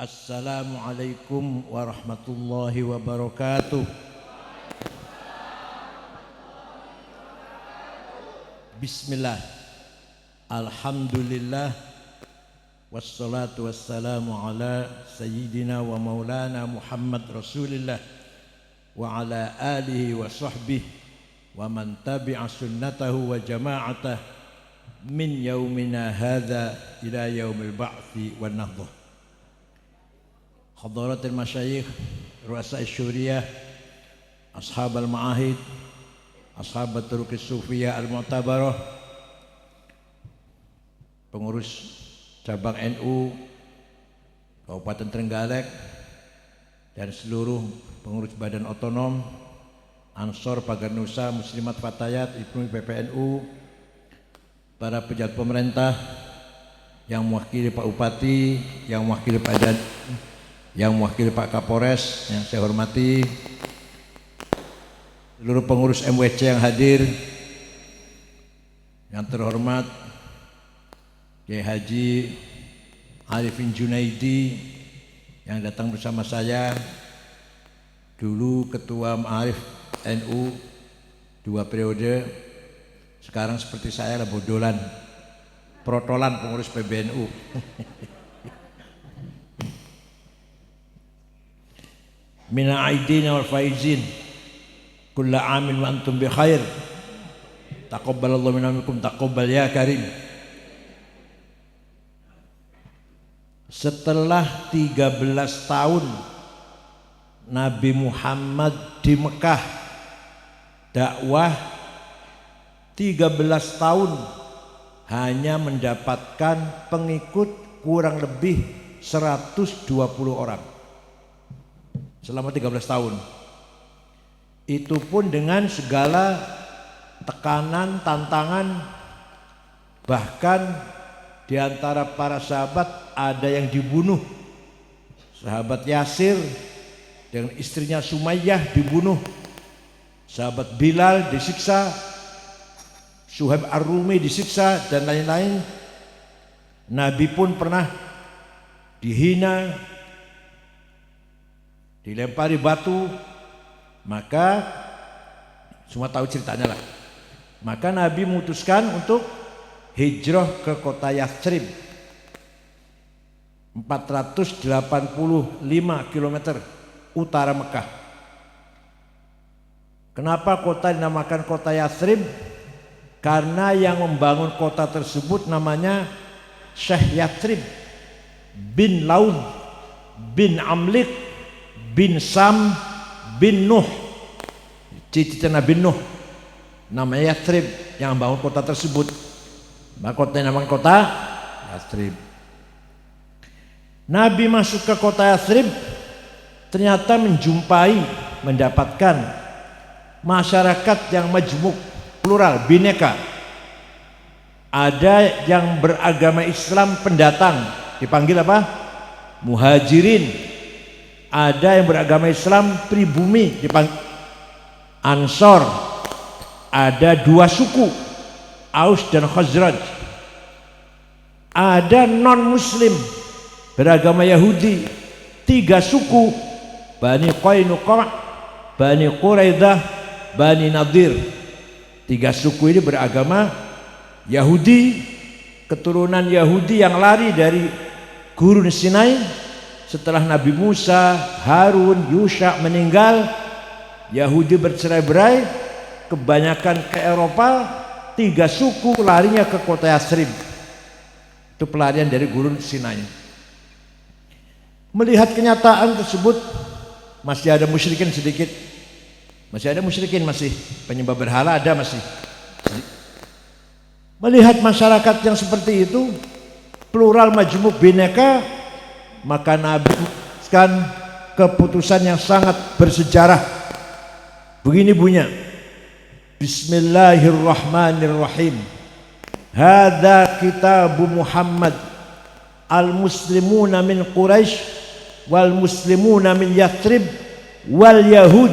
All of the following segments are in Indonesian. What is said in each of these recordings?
Assalamualaikum warahmatullahi wabarakatuh. Bismillah. Alhamdulillah. Wassalatu wassalamu ala sayyidina wa maulana Muhammad Rasulillah wa ala alihi wa sahbihi wa man tabi'a sunnatahu wa jama'atah min yaumina hadha ila yaumil ba'thi wan nahdhah. Hadaratul masyayikh, ru'asa syuriyah, ashab al-ma'ahid, ashab turuq sufiyah al-mu'tabarah, pengurus cabang NU Kabupaten Trenggalek dan seluruh pengurus badan otonom, Ansor, Pagar Nusa, Muslimat Fatayat, Ibnu PPNU, para pejabat pemerintah yang mewakili Pak Bupati, yang mewakili Pak Dan, yang mewakili Pak Kapolres yang saya hormati, seluruh pengurus MWC yang hadir, yang terhormat Kiai Haji Arifin Junaidi yang datang bersama saya, dulu Ketua Ma'arif NU 2 periode, sekarang seperti saya lah bodolan, protolan pengurus PBNU. Mina aidina wal faizin kulla amin wa antum bi khair. Taqabbalallahu minna minkum taqabbal ya karim. Setelah 13 tahun Nabi Muhammad di Mekah dakwah, 13 tahun hanya mendapatkan pengikut kurang lebih 120 orang. Selama 13 tahun. Itu pun dengan segala tekanan, tantangan, bahkan di antara para sahabat ada yang dibunuh. Sahabat Yasir dengan istrinya Sumayyah dibunuh. Sahabat Bilal disiksa, Suhaib Ar-Rumi disiksa dan lain-lain. Nabi pun pernah dihina, dilempari batu, maka semua tahu ceritanya lah. Maka Nabi memutuskan untuk hijrah ke kota Yathrib, 485 km utara Mekah. Kenapa kota dinamakan kota Yathrib? Karena yang membangun kota tersebut namanya Syekh Yathrib bin Laud bin Amlik bin Sam bin Nuh, cicit Nabi Nuh, namanya Yathrib yang membangun kota tersebut. Maka kota yang namanya kota Yathrib. Nabi masuk ke kota Yathrib, ternyata mendapatkan masyarakat yang majmuk, plural, bineka. Ada yang beragama Islam pendatang, dipanggil apa? Muhajirin. Ada yang beragama Islam pribumi, dipanggil Ansor. Ada 2 suku, Aus dan Khazraj. Ada non muslim beragama Yahudi, 3 suku, Bani Qainuqa', Bani Quraidah, Bani Nadir. 3 suku ini beragama Yahudi, keturunan Yahudi yang lari dari Gurun Sinai. Setelah Nabi Musa, Harun, Yusha meninggal, Yahudi bercerai-berai, kebanyakan ke Eropa. 3 suku larinya ke kota Yathrib. Itu pelarian dari Gurun Sinai. Melihat kenyataan tersebut, masih ada musyrikin sedikit. Masih ada musyrikin, masih penyembah berhala ada masih. Melihat masyarakat yang seperti itu, plural, majmuk, bineka, maka Nabi memutuskan keputusan yang sangat bersejarah. Begini bunyinya, Bismillahirrahmanirrahim. Hadza kitabu Muhammad, al-muslimuna min Quraisy wal muslimuna min Yathrib wal yahud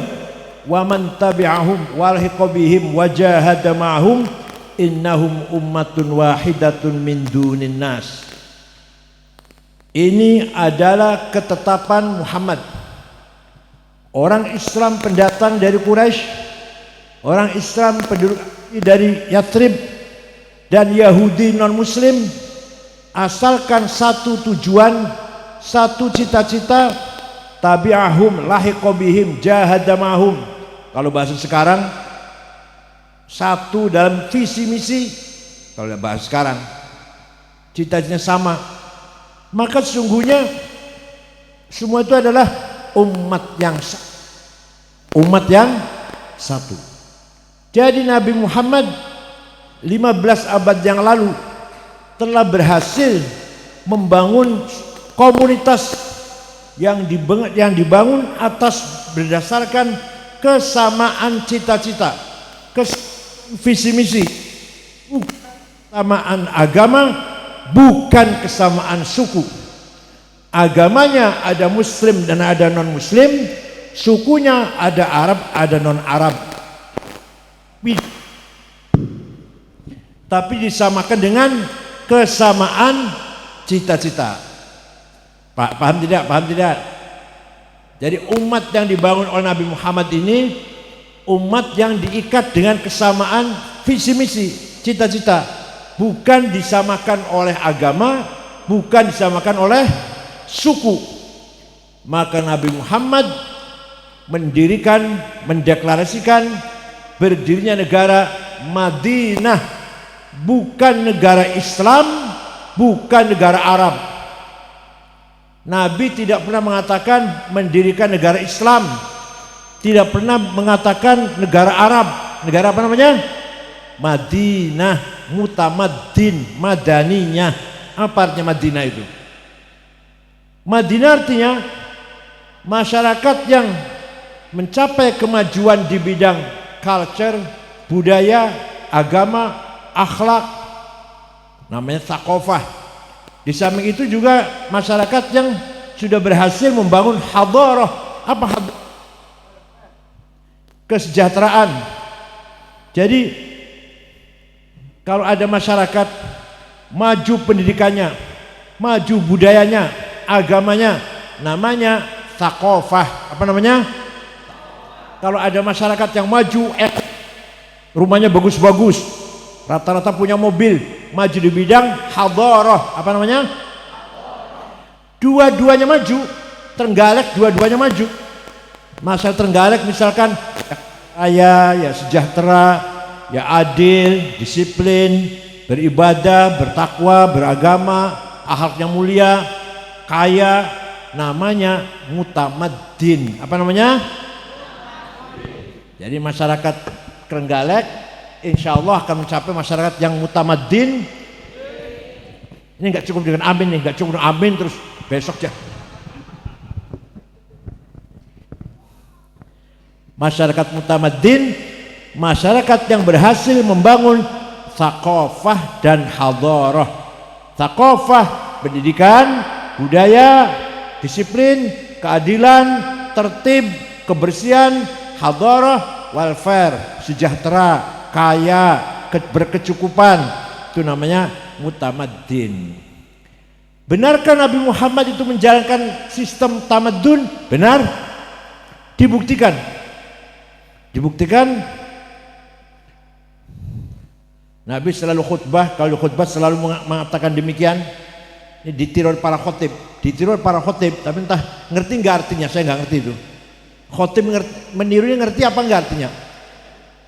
wa man tabi'ahum wa lahiqa bihim wa jahada ma'hum innahum ummatun wahidatun min dunin nas. Ini adalah ketetapan Muhammad. Orang Islam pendatang dari Quraisy, orang Islam penduduk dari Yathrib, dan Yahudi non-Muslim, asalkan satu tujuan, satu cita-cita, tabi'ahum lahiqa bihim jahadamahum. Kalau bahasa sekarang, satu dalam visi misi. Kalau bahasa sekarang, cita-citanya sama. Maka sesungguhnya semua itu adalah umat yang satu. Jadi Nabi Muhammad 15 abad yang lalu telah berhasil membangun komunitas yang dibangun atas berdasarkan kesamaan cita-cita, visi misi, kesamaan agama, bukan kesamaan suku. Agamanya ada Muslim dan ada non-Muslim, sukunya ada Arab, ada non-Arab, tapi disamakan dengan kesamaan cita-cita. Paham tidak? Paham tidak? Jadi umat yang dibangun oleh Nabi Muhammad ini umat yang diikat dengan kesamaan visi misi, cita-cita, bukan disamakan oleh agama, bukan disamakan oleh suku. Maka Nabi Muhammad mendeklarasikan berdirinya negara Madinah, bukan negara Islam, bukan negara Arab. Nabi tidak pernah mengatakan mendirikan negara Islam, tidak pernah mengatakan negara Arab. Negara apa namanya? Madinah, mutamaddin, madaninya. Apa artinya Madinah itu? Madinah artinya masyarakat yang mencapai kemajuan di bidang culture, budaya, agama, akhlak, namanya thaqafah. Di samping itu juga masyarakat yang sudah berhasil membangun hadarah. Apa hadarah? Kesejahteraan. Jadi kalau ada masyarakat maju pendidikannya, maju budayanya, agamanya, namanya thaqafah. Apa namanya? Kalau ada masyarakat yang maju, rumahnya bagus-bagus, rata-rata punya mobil, maju di bidang hadarah. Apa namanya? Dua-duanya maju. Trenggalek dua-duanya maju. Masyarakat Trenggalek misalkan kaya, ya sejahtera, ya adil, disiplin, beribadah, bertakwa, beragama, akhlak yang mulia, kaya, namanya mutamaddin. Apa namanya? Jadi masyarakat Trenggalek insya Allah akan mencapai masyarakat yang mutamaddin. Ini nggak cukup dengan amin nih, nggak cukup dengan amin terus besok ya. Masyarakat mutamaddin, masyarakat yang berhasil membangun thaqafah dan hadarah. Thaqafah, pendidikan, budaya, disiplin, keadilan, tertib, kebersihan, hadarah, welfare, sejahtera, kaya, berkecukupan. Itu namanya mutamaddin. Benarkah Nabi Muhammad itu menjalankan sistem tamaddun? Benar. Dibuktikan. Nabi selalu khutbah, kalau khutbah selalu mengatakan demikian. Ini ditiru para khotib, tapi entah ngerti nggak artinya, saya nggak ngerti itu. Khotib menirunya ngerti apa nggak artinya?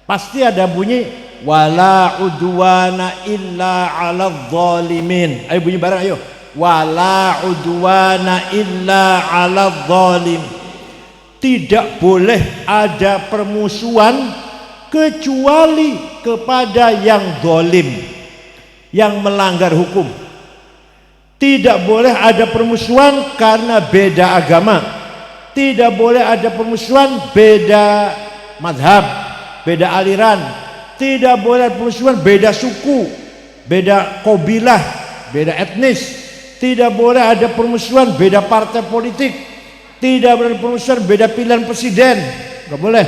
Pasti ada bunyi wala udwana illa 'alal zalimin. Ayo bunyi bareng ayo. Wala udwana illa 'alal zalim. Tidak boleh ada permusuhan kecuali kepada yang zalim, yang melanggar hukum. Tidak boleh ada permusuhan karena beda agama. Tidak boleh ada permusuhan beda madhab, beda aliran. Tidak boleh ada permusuhan beda suku, beda kabilah, beda etnis. Tidak boleh ada permusuhan beda partai politik. Tidak boleh ada permusuhan beda pilihan presiden. Tidak boleh.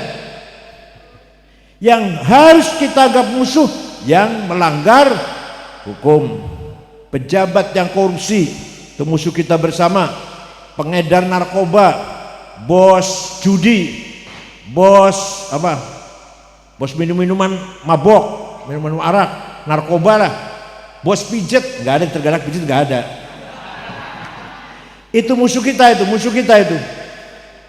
Yang harus kita anggap musuh yang melanggar hukum, pejabat yang korupsi, itu musuh kita bersama. Pengedar narkoba, bos judi, bos apa? Bos minum-minuman mabok, minum-minum arak, narkoba lah. Bos pijet, nggak ada yang tergalak pijet, nggak ada. Itu musuh kita itu.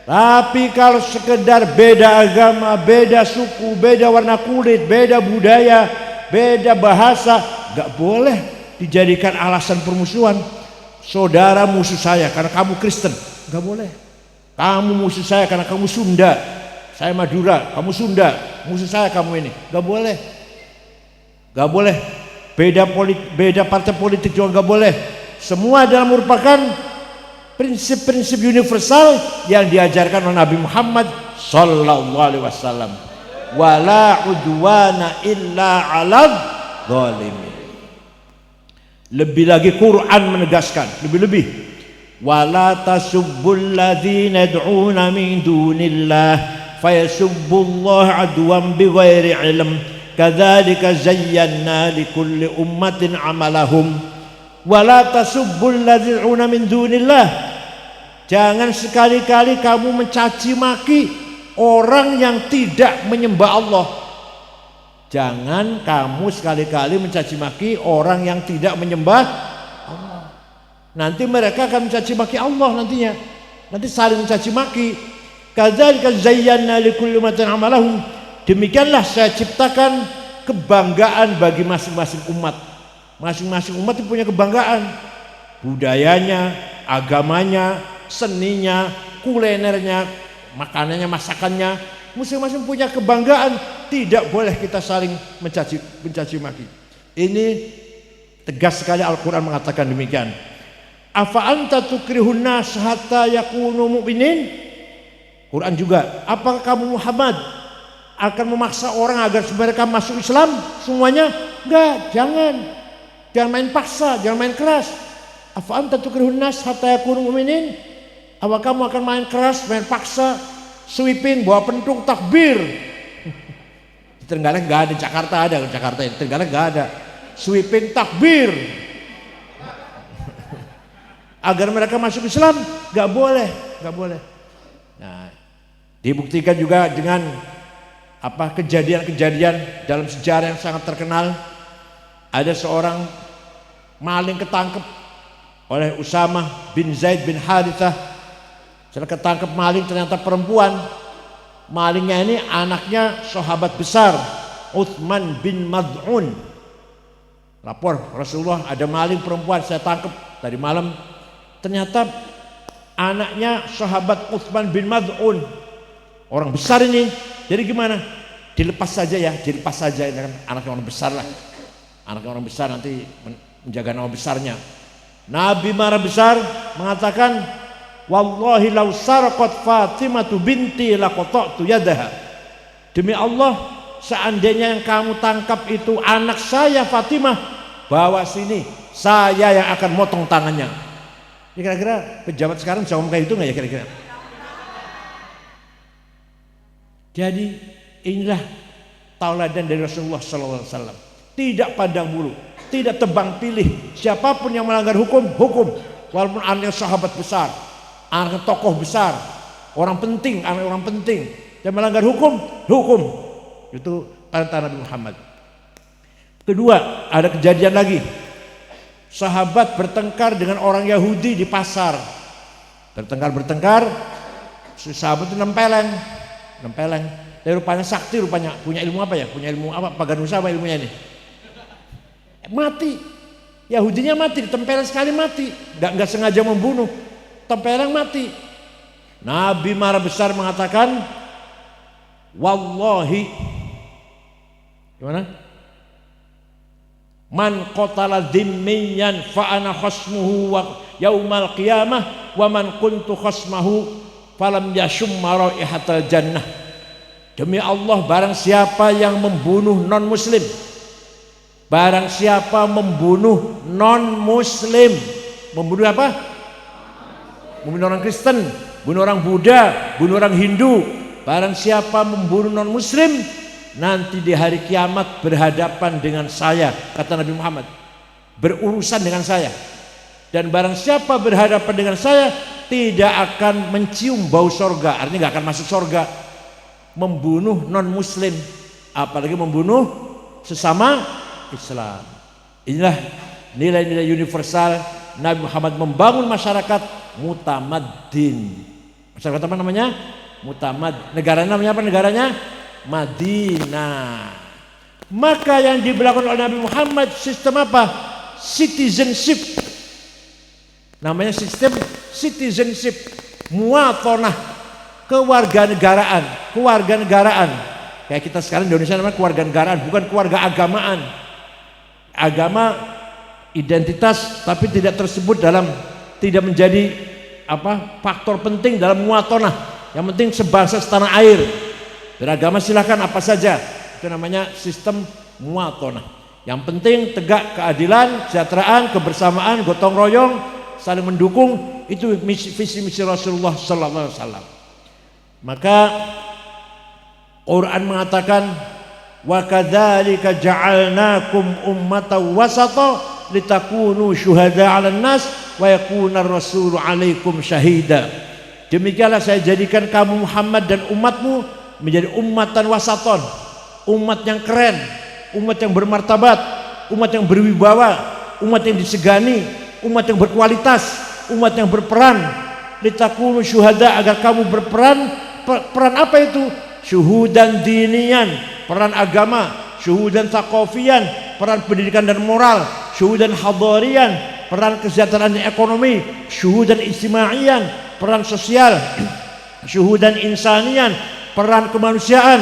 Tapi kalau sekedar beda agama, beda suku, beda warna kulit, beda budaya, beda bahasa, gak boleh dijadikan alasan permusuhan. Saudara musuh saya karena kamu Kristen, gak boleh. Kamu musuh saya karena kamu Sunda, saya Madura, kamu Sunda, musuh saya kamu ini, gak boleh. Gak boleh. Beda partai politik juga gak boleh. Semua adalah merupakan prinsip-prinsip universal yang diajarkan oleh Nabi Muhammad sallallahu alaihi wasallam. Wala udwana illa 'alal zalimin. Lebih lagi Quran menegaskan, lebih-lebih wala tasubbul ladzina yad'una min dunillah fayasubbullaha 'adwan bighairi 'ilm kadzalika zayyana likulli ummatin 'amalahum. Wala tasubbul ladzina min dunillah. Jangan sekali-kali kamu mencaci maki orang yang tidak menyembah Allah. Jangan kamu sekali-kali mencaci maki orang yang tidak menyembah Allah. Nanti mereka akan mencaci maki Allah nantinya. Nanti saling mencaci maki. Kadzalika zayyana likulli ummatin amalahum. Demikianlah saya ciptakan kebanggaan bagi masing-masing umat. Masing-masing umat itu punya kebanggaan, budayanya, agamanya, seninya, kulinernya, makanannya, masakannya, masing-masing punya kebanggaan. Tidak boleh kita saling mencaci maki. Ini tegas sekali Al-Quran mengatakan demikian. Afa anta tukrihun nas hatta yakunu mu'minin. Quran juga, apakah kamu Muhammad akan memaksa orang agar mereka masuk Islam semuanya? Enggak, jangan main paksa, jangan main keras. Afa anta tukrihun nas hatta yakunu mu'minin. Apa kamu akan main keras, main paksa, sweeping, bawa pentung, takbir? Di Trenggalek nggak ada, Jakarta ada, Jakarta ini Trenggalek nggak ada. Sweeping, takbir. Agar mereka masuk Islam, nggak boleh. Nah, dibuktikan juga dengan apa kejadian-kejadian dalam sejarah yang sangat terkenal. Ada seorang maling ketangkep oleh Usama bin Zaid bin Harithah. Setelah ketangkep maling ternyata perempuan. Malingnya ini anaknya sahabat besar Uthman bin Mad'un. Lapor Rasulullah, ada maling perempuan saya tangkap tadi malam. Ternyata anaknya sahabat Uthman bin Mad'un, orang besar ini. Jadi gimana? Dilepas saja ya, ini kan anaknya orang besar lah. Anaknya orang besar nanti menjaga nama besarnya. Nabi marah besar mengatakan, wallahi law sarqat Fatimatu binti laqata'tu yadaha. Demi Allah, seandainya yang kamu tangkap itu anak saya Fatimah, bawa sini, saya yang akan motong tangannya. Ya, kira-kira pejabat sekarang bisa ngomong kayak itu nggak ya kira-kira? Jadi inilah tauladan dari Rasulullah SAW. Tidak pandang bulu, tidak tebang pilih. Siapapun yang melanggar hukum, walaupun anaknya sahabat besar, anaknya tokoh besar, orang penting, anak orang penting, dan melanggar hukum. Itu perintah Nabi Muhammad. Kedua, ada kejadian lagi. Sahabat bertengkar dengan orang Yahudi di pasar. Bertengkar, si sahabat itu nempeleng. Tapi rupanya sakti, punya ilmu apa ya? Punya ilmu apa? Paganusa apa ilmunya ini? Mati. Yahudinya mati, ditempeleng sekali mati. Enggak sengaja membunuh. Tempeleng mati. Nabi marah besar mengatakan, wallahi, gimana? Man qatala dhimmiyan fa ana khasmuhu wa yaumal qiyamah wa man kuntu khasmahu falam yashumma raihatal jannah. Demi Allah, barang siapa yang membunuh non muslim, barang siapa membunuh non muslim, membunuh apa? Membunuh orang Kristen, bunuh orang Buddha, bunuh orang Hindu. Barang siapa membunuh non muslim, nanti di hari kiamat berhadapan dengan saya, kata Nabi Muhammad, berurusan dengan saya. Dan barang siapa berhadapan dengan saya tidak akan mencium bau sorga, artinya nggak akan masuk sorga. Membunuh non muslim, apalagi membunuh sesama Islam. Inilah nilai-nilai universal Nabi Muhammad membangun masyarakat mutamaddin. Masyarakat apa namanya? Mutamad. Negaranya namanya apa negaranya? Madinah. Maka yang diberlakukan oleh Nabi Muhammad sistem apa? Citizenship. Namanya sistem citizenship, muwatonah, kewarganegaraan. Kayak kita sekarang di Indonesia namanya kewarganegaraan, bukan kewargaagamaan. Agama identitas tapi tidak tersebut dalam, tidak menjadi faktor penting dalam muwatonah. Yang penting sebangsa setanah air. Beragama silahkan apa saja. Itu namanya sistem muwatonah. Yang penting tegak keadilan, kesejahteraan, kebersamaan, gotong royong, saling mendukung. Itu visi misi Rasulullah sallallahu alaihi wasallam. Maka Quran mengatakan wa kadzalika ja'alnakum ummatan wasata litakunu syuhada 'alan nas wa yakuna ar-rasulu 'alaikum syahida. Demikianlah saya jadikan kamu Muhammad dan umatmu menjadi ummatan wasaton, umat yang keren, umat yang bermartabat, umat yang berwibawa, umat yang disegani, umat yang berkualitas, umat yang berperan. Litakunu syuhada, agar kamu berperan. Peran apa itu? Syuhudan dinian, peran agama. Syuhudan thaqafiyan, peran pendidikan dan moral. Syuhudan hadarian, peran kesejahteraan dan ekonomi. Syuhudan ijtimaiyan, peran sosial. Syuhudan insanian, peran kemanusiaan.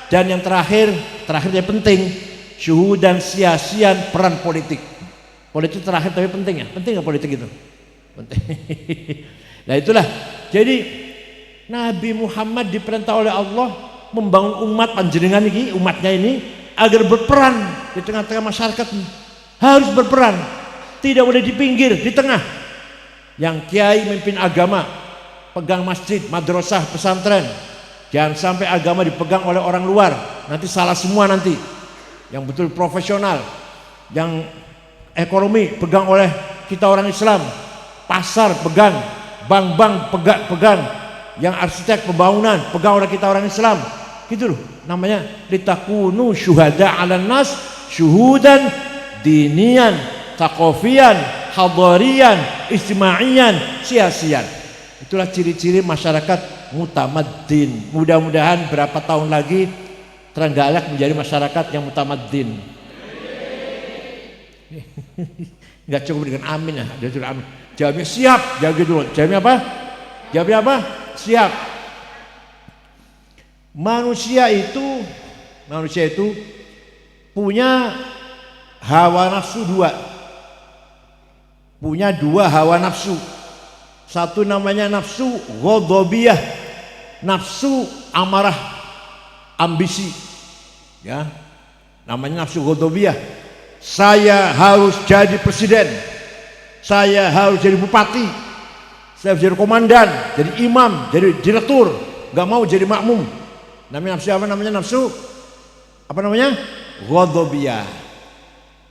Dan yang terakhir yang penting, syuhudan siasian, peran politik. Politik terakhir tapi penting ya. Penting nggak politik itu? Penting. Nah itulah. Jadi Nabi Muhammad diperintah oleh Allah membangun umat panjenengan ini, umatnya ini agar berperan di tengah-tengah masyarakat. Harus berperan, tidak boleh di pinggir, di tengah. Yang kiai memimpin agama, pegang masjid, madrasah, pesantren. Jangan sampai agama dipegang oleh orang luar, nanti salah semua nanti. Yang betul profesional, yang ekonomi pegang oleh kita orang Islam, pasar pegang, bank-bank pegang, yang arsitek pembangunan pegang oleh kita orang Islam, gitu loh. Namanya litakunu syuhada 'alan nas, syuhudan dinian, thaqafiyan, hadarian, ijtimaiyan, siasian. Itulah ciri-ciri masyarakat mutamaddin. Mudah-mudahan berapa tahun lagi Trenggalek menjadi masyarakat yang mutamaddin. Enggak cukup dengan amin ya, dia sudah amin. Jawabnya siap, jawab dulu. Jawabnya apa? Jawabnya apa? Siap. Manusia itu punya hawa nafsu dua. Punya dua hawa nafsu. Satu namanya nafsu ghadabiyah, nafsu amarah, ambisi. Ya. Namanya nafsu ghadabiyah. Saya harus jadi presiden. Saya harus jadi bupati. Saya harus jadi komandan, jadi imam, jadi direktur, gak mau jadi makmum. Namanya nafsu apa? Namanya nafsu apa namanya? Ghadabiyah.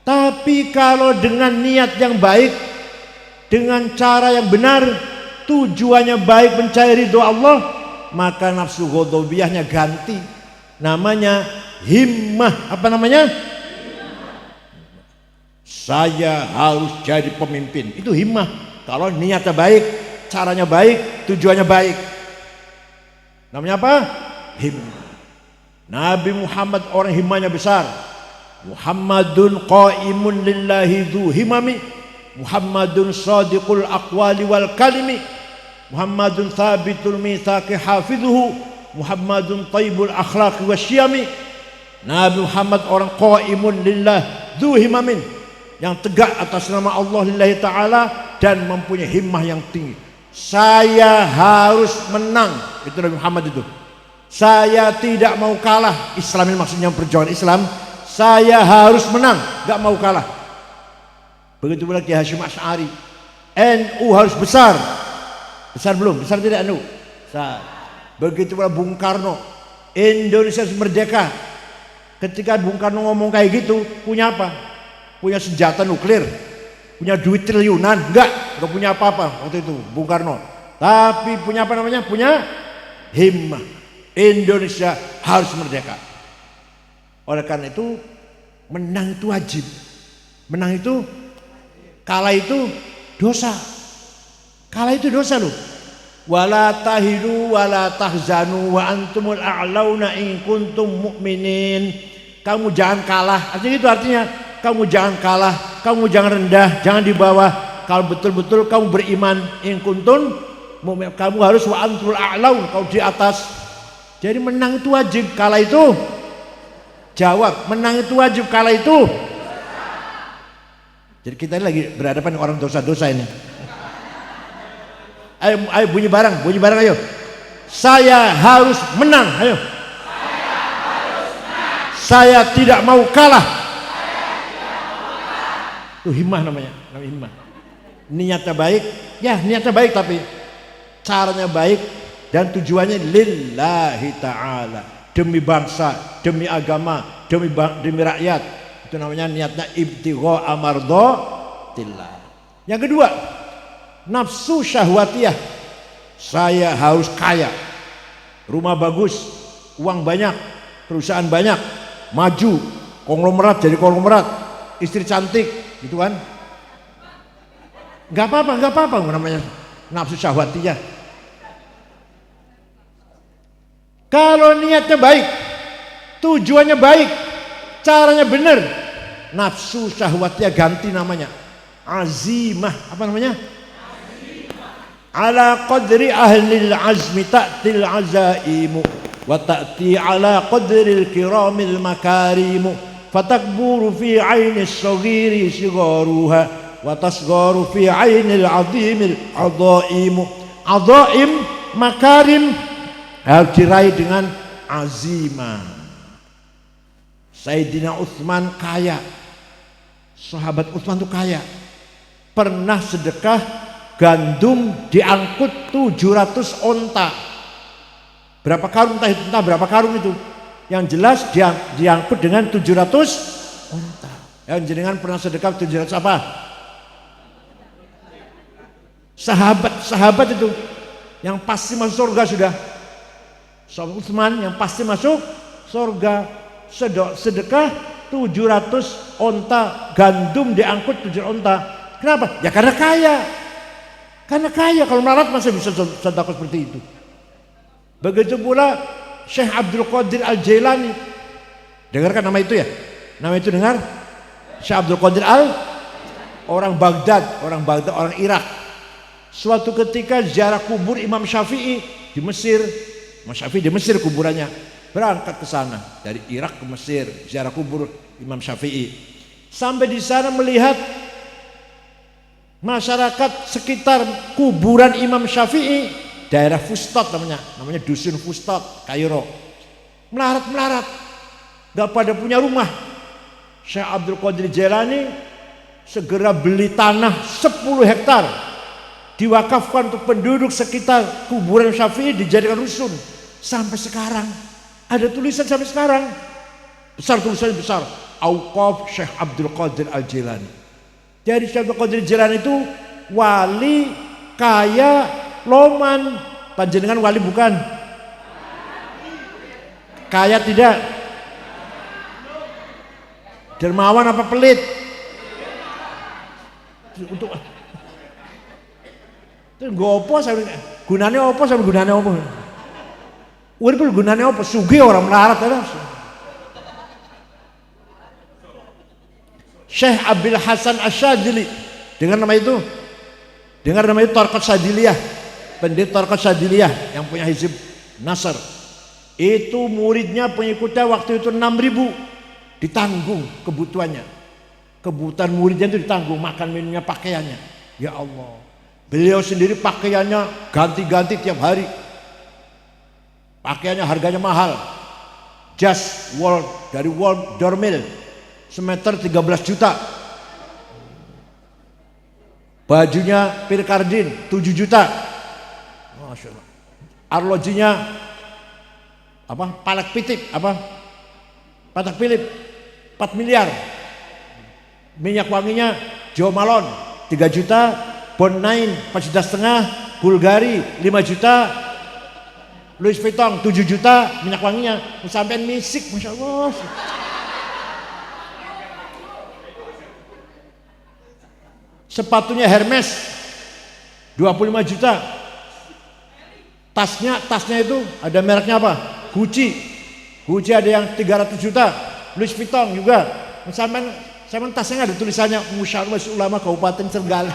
Tapi kalau dengan niat yang baik, dengan cara yang benar, tujuannya baik mencari ridho Allah, maka nafsu ghadabiyahnya ganti. Namanya himmah. Apa namanya? Saya harus jadi pemimpin. Itu himmah. Kalau niatnya baik, caranya baik, tujuannya baik. Namanya apa? Himmah. Nabi Muhammad orang himmahnya besar. Muhammadun qaimun lillahi dhu himami. Muhammadun sadiqul aqwali wal kalimi. Muhammadun thabitul mitsaqi hafidhuhu. Muhammadun taibul akhlaqi wasyami. Nabi Muhammad orang qaimun lillah dhu himamin, yang tegak atas nama Allah lillahi ta'ala dan mempunyai himmah yang tinggi. Saya harus menang, itu Nabi Muhammad itu. Saya tidak mau kalah. Islam ini maksudnya perjuangan Islam. Saya harus menang, gak mau kalah. Begitu pula Kiai Hasyim Asy'ari. NU harus besar. Besar belum? Besar tidak NU? Besar. Begitu pula Bung Karno. Indonesia harus merdeka. Ketika Bung Karno ngomong kayak gitu, punya apa? Punya senjata nuklir. punya duit triliunan, enggak punya apa-apa waktu itu Bung Karno. Tapi punya apa namanya? Punya himmah. Indonesia harus merdeka. Oleh karena itu menang itu wajib. Menang itu, kalah itu dosa. Kalah itu dosa loh. Wala tahinu wala tahzanu wa antumul a'launa in kuntum mu'minin. Kamu jangan kalah. Artinya itu artinya kamu jangan kalah, kamu jangan rendah, jangan di bawah. Kalau betul-betul kamu beriman, in kuntum mu'min, kamu harus wa antumul a'laun, kau di atas. Jadi menang itu wajib, kalah itu jawab. Menang itu wajib, kalah itu. Jadi kita ini lagi berhadapan dengan orang dosa-dosa ini. Ayo bunyi bareng ayo. Saya harus menang, ayo. Saya tidak mau kalah. Itu himmah namanya himmah. Niatnya baik, ya niatnya baik tapi caranya baik dan tujuannya lillahi ta'ala, demi bangsa, demi agama, demi rakyat. Itu namanya niatnya ibtigha amardhatillah. Yang kedua, nafsu syahwatiyah. Saya harus kaya, rumah bagus, uang banyak, perusahaan banyak, maju, konglomerat jadi konglomerat, istri cantik, gitu kan? Nggak apa-apa namanya nafsu syahwatiyah. Kalau niatnya baik, tujuannya baik, caranya benar, nafsu syahwatiyah ganti namanya azimah. Apa namanya? Ala qadri ahlil azmi ta'til azaimu wa ta'ti ala qadril kiramil makarimu fatakburu fi ainis saghiri sigaruha wa tasgaru fi ainil azimil adaimu. Adaim, makarim harus diraih dengan azimah. Sayyidina Utsman kaya, sahabat Utsman itu kaya, pernah sedekah gandum diangkut 700 onta. Berapa karung entah berapa karung itu. Yang jelas diangkut dengan 700 onta. Yang jenengan pernah sedekah 700 apa? Sahabat itu yang pasti masuk surga sudah. Sahabat Utsman yang pasti masuk surga. Sedekah 700 onta gandum diangkut 700 onta. Kenapa? Ya karena kaya. Karena kaya, kalau melarat masa bisa sedekah seperti itu. Begitu pula Syekh Abdul Qadir Al-Jailani. Dengarkan nama itu ya? Nama itu dengar? Syekh Abdul Qadir orang Baghdad, orang Irak. Suatu ketika ziarah kubur Imam Syafi'i di Mesir. Imam Syafi'i di Mesir kuburannya. Berangkat ke sana dari Irak ke Mesir, ziarah kubur Imam Syafi'i. Sampai di sana melihat masyarakat sekitar kuburan Imam Syafi'i, daerah Fustat namanya dusun Fustat, Kairo. Melarat, gak pada punya rumah. Syekh Abdul Qadir Jailani segera beli tanah 10 hektar, diwakafkan untuk penduduk sekitar kuburan Syafi'i, dijadikan rusun. Sampai sekarang ada tulisan, sampai sekarang besar, tulisannya besar, Auqaf Syekh Abdul Qadir Al-Jailani. Jadi Syekh Abdul Qadir Jailani itu wali kaya loman. Panjenengan wali bukan? Kaya tidak? Dermawan apa pelit? Untuk itu gopo sampe gunane apa sampe gunane apa? Urip gunane apa? Sugih orang melarat ada. Syekh Abil Hasan Asyadzili, dengar nama itu? Dengar nama itu Tariqat Syadziliyah, pendeta Tariqat Syadziliyah yang punya Hizib Nasr. Itu muridnya, pengikutnya waktu itu 6.000, ditanggung kebutuhannya. Kebutuhan muridnya itu ditanggung, makan minumnya, pakaiannya. Ya Allah, beliau sendiri pakaiannya ganti-ganti tiap hari. Pakaiannya harganya mahal. Jas wol dari Wall Dormil semeter 13 juta. Bajunya Pirkardin 7 juta. Masya Allah. Arlojinya apa? Patak Philip 4 miliar. Minyak wanginya Jo Malone 3 juta, Bond 9 4,5 juta, Bulgari 5 juta, Louis Vuitton 7 juta, minyak wanginya sampean misik, Masya Allah. Sepatunya Hermes 25 juta. Tasnya itu ada mereknya apa? Gucci ada yang 300 juta. Louis Vuitton juga. Sampean tasnya ada tulisannya Musyawarah Ulama Kabupaten Trenggalek.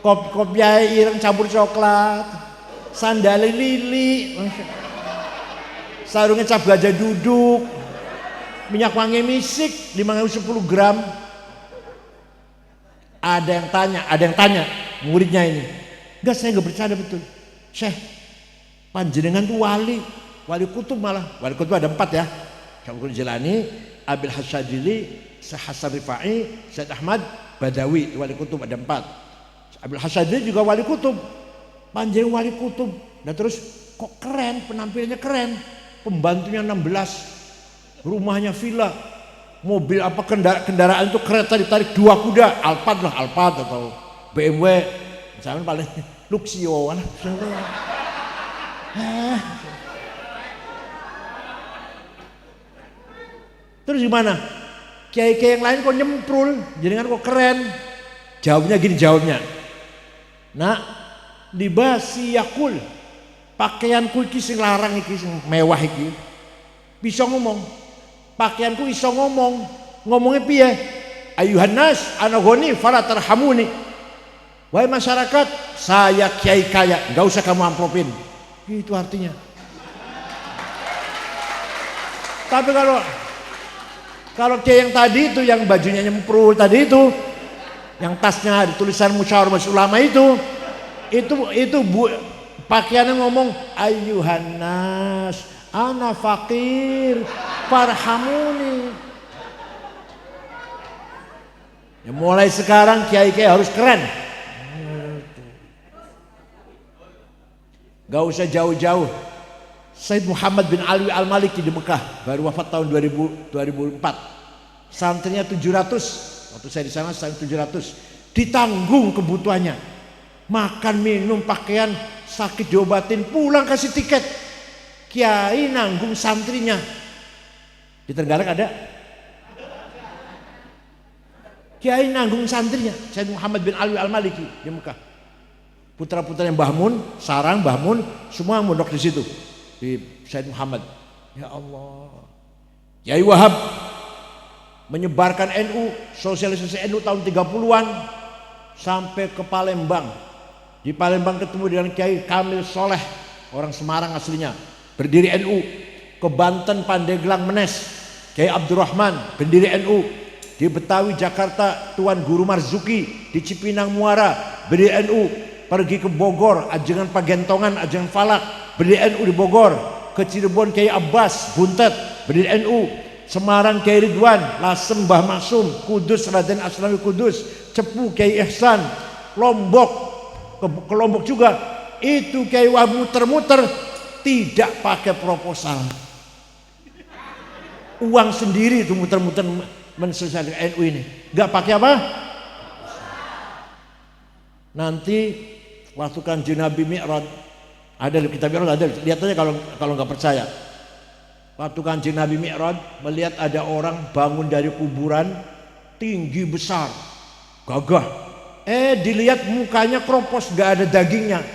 Kopiah ireng campur coklat. Sandal lili. Sarungnya cap gajah duduk. Minyak wangi misik 510 gram. Ada yang tanya muridnya ini. Enggak, saya enggak bercanda betul. Syekh, panjenengan tuh wali kutub malah. Wali kutub ada 4 ya. Syaikhul Jilani, Abil Hasyadili, Syekh Hasan Rifai, Syekh Ahmad Badawi, wali kutub ada 4. Abil Hasyadili juga wali kutub. Panjenengan wali kutub. Dan terus kok keren, penampilannya keren. Pembantunya 16. Rumahnya villa, mobil apa kendaraan itu kereta ditarik 2 kuda, Alphard atau BMW, misalnya paling Luxio. Terus gimana? Kiai-kiai yang lain kok nyemprul, jaringan kok keren? Jawabnya, nah libasi yakul, pakaianku iki sing larang iki sing mewah iki, bisa ngomong. Pakaianku iso ngomongnya piye? Ayuhan nas ana ghani fala tarhamuni. Wahai masyarakat, saya kiai kaya, enggak usah kamu amplopin. Itu artinya. Tapi kalau kiai yang tadi itu, yang bajunya nyemprul tadi itu, yang tasnya ada tulisan Musyawarah Ulama itu pakaiannya ngomong ayuhan nas ana fakir farhamuni. Ya, mulai sekarang kiai-kiai harus keren. Gak usah jauh-jauh. Sayyid Muhammad bin Ali Al-Maliki di Mekah baru wafat tahun 2004. Santrinya 700. Waktu saya di sana santri 700. Ditanggung kebutuhannya. Makan, minum, pakaian, sakit diobatin, pulang kasih tiket. Kiai nanggung santrinya. Di Trenggalek ada kiai nanggung santrinya. Sayyid Muhammad bin Ali Al-Maliki di Mekah. Putra-putranya Mbah Mun, Sarang, Mbah Mun, semua mondok di situ. Di Sayyid Muhammad. Ya Allah. Kiai Wahab menyebarkan NU, sosialisasi NU tahun 30-an sampai ke Palembang. Di Palembang ketemu dengan Kiai Kamil Soleh, orang Semarang aslinya, berdiri NU. Ke Banten, Pandeglang, Menes, Kiai Abdurrahman, pendiri NU. Di Betawi, Jakarta, Tuan Guru Marzuki. Di Cipinang Muara, berdiri NU. Pergi ke Bogor, Ajengan Pagentongan, Ajengan Falak, berdiri NU di Bogor. Ke Cirebon, Kiai Abbas, Buntet, berdiri NU. Semarang, Kiai Ridwan, Lasem, Mbah Maksum, Kudus, Raden Aslami Kudus, Cepu, Kiai Ihsan, Lombok, ke Lombok juga. Itu Kiai Wahab muter-muter, tidak pakai proposal. Uang sendiri itu muter-muter mensosialisasikan NU ini. Gak pakai apa? Nanti waktu Kanjeng Nabi Mi'raj, ada di kitab Mi'raj, ada, lihat aja kalau nggak percaya. Waktu Kanjeng Nabi Mi'raj melihat ada orang bangun dari kuburan tinggi besar, gagah. Dilihat mukanya kropos, nggak ada dagingnya.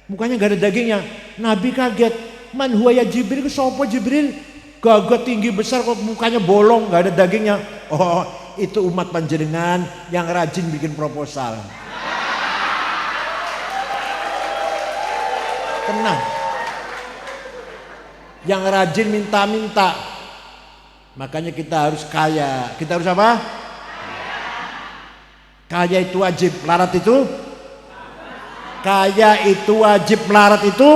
Mukanya nggak ada dagingnya. Nabi kaget. Man huwa ya Jibril, sopo Jibril? Gagah tinggi besar kok mukanya bolong, nggak ada dagingnya. Oh, itu umat panjenengan yang rajin bikin proposal. Tenang. Yang rajin minta-minta. Makanya kita harus kaya. Kita harus apa? Kaya itu wajib, melarat itu? Kaya itu wajib, melarat itu?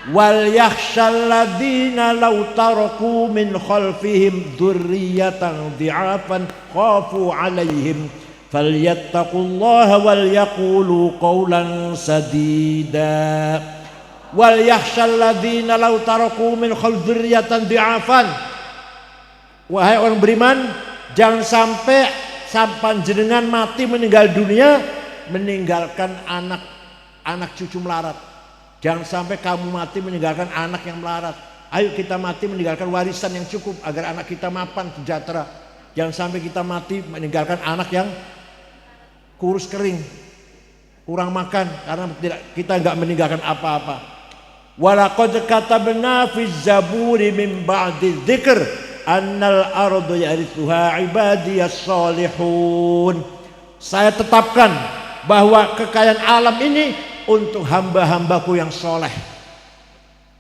Wal yakhshal ladzina law taraku min khalfihim dzurriyyatan dhi'afan khafu 'alaihim falyattaqullaha wal yaqulu qawlan sadida. wal yakhshal ladzina law taraku min khuldzurriyatan di'afan. Wahai orang beriman, jangan sampai panjenengan mati meninggal dunia meninggalkan anak cucu melarat. Jangan sampai kamu mati meninggalkan anak yang melarat. Ayo kita mati meninggalkan warisan yang cukup agar anak kita mapan sejahtera. Jangan sampai kita mati meninggalkan anak yang kurus kering, kurang makan karena kita nggak meninggalkan apa-apa. Walaqad katabna fi zaburi min ba'di dzikr annal ardu yarithuha ibadiyas salihun. Saya tetapkan bahwa kekayaan alam ini untuk hamba-hambaku yang soleh.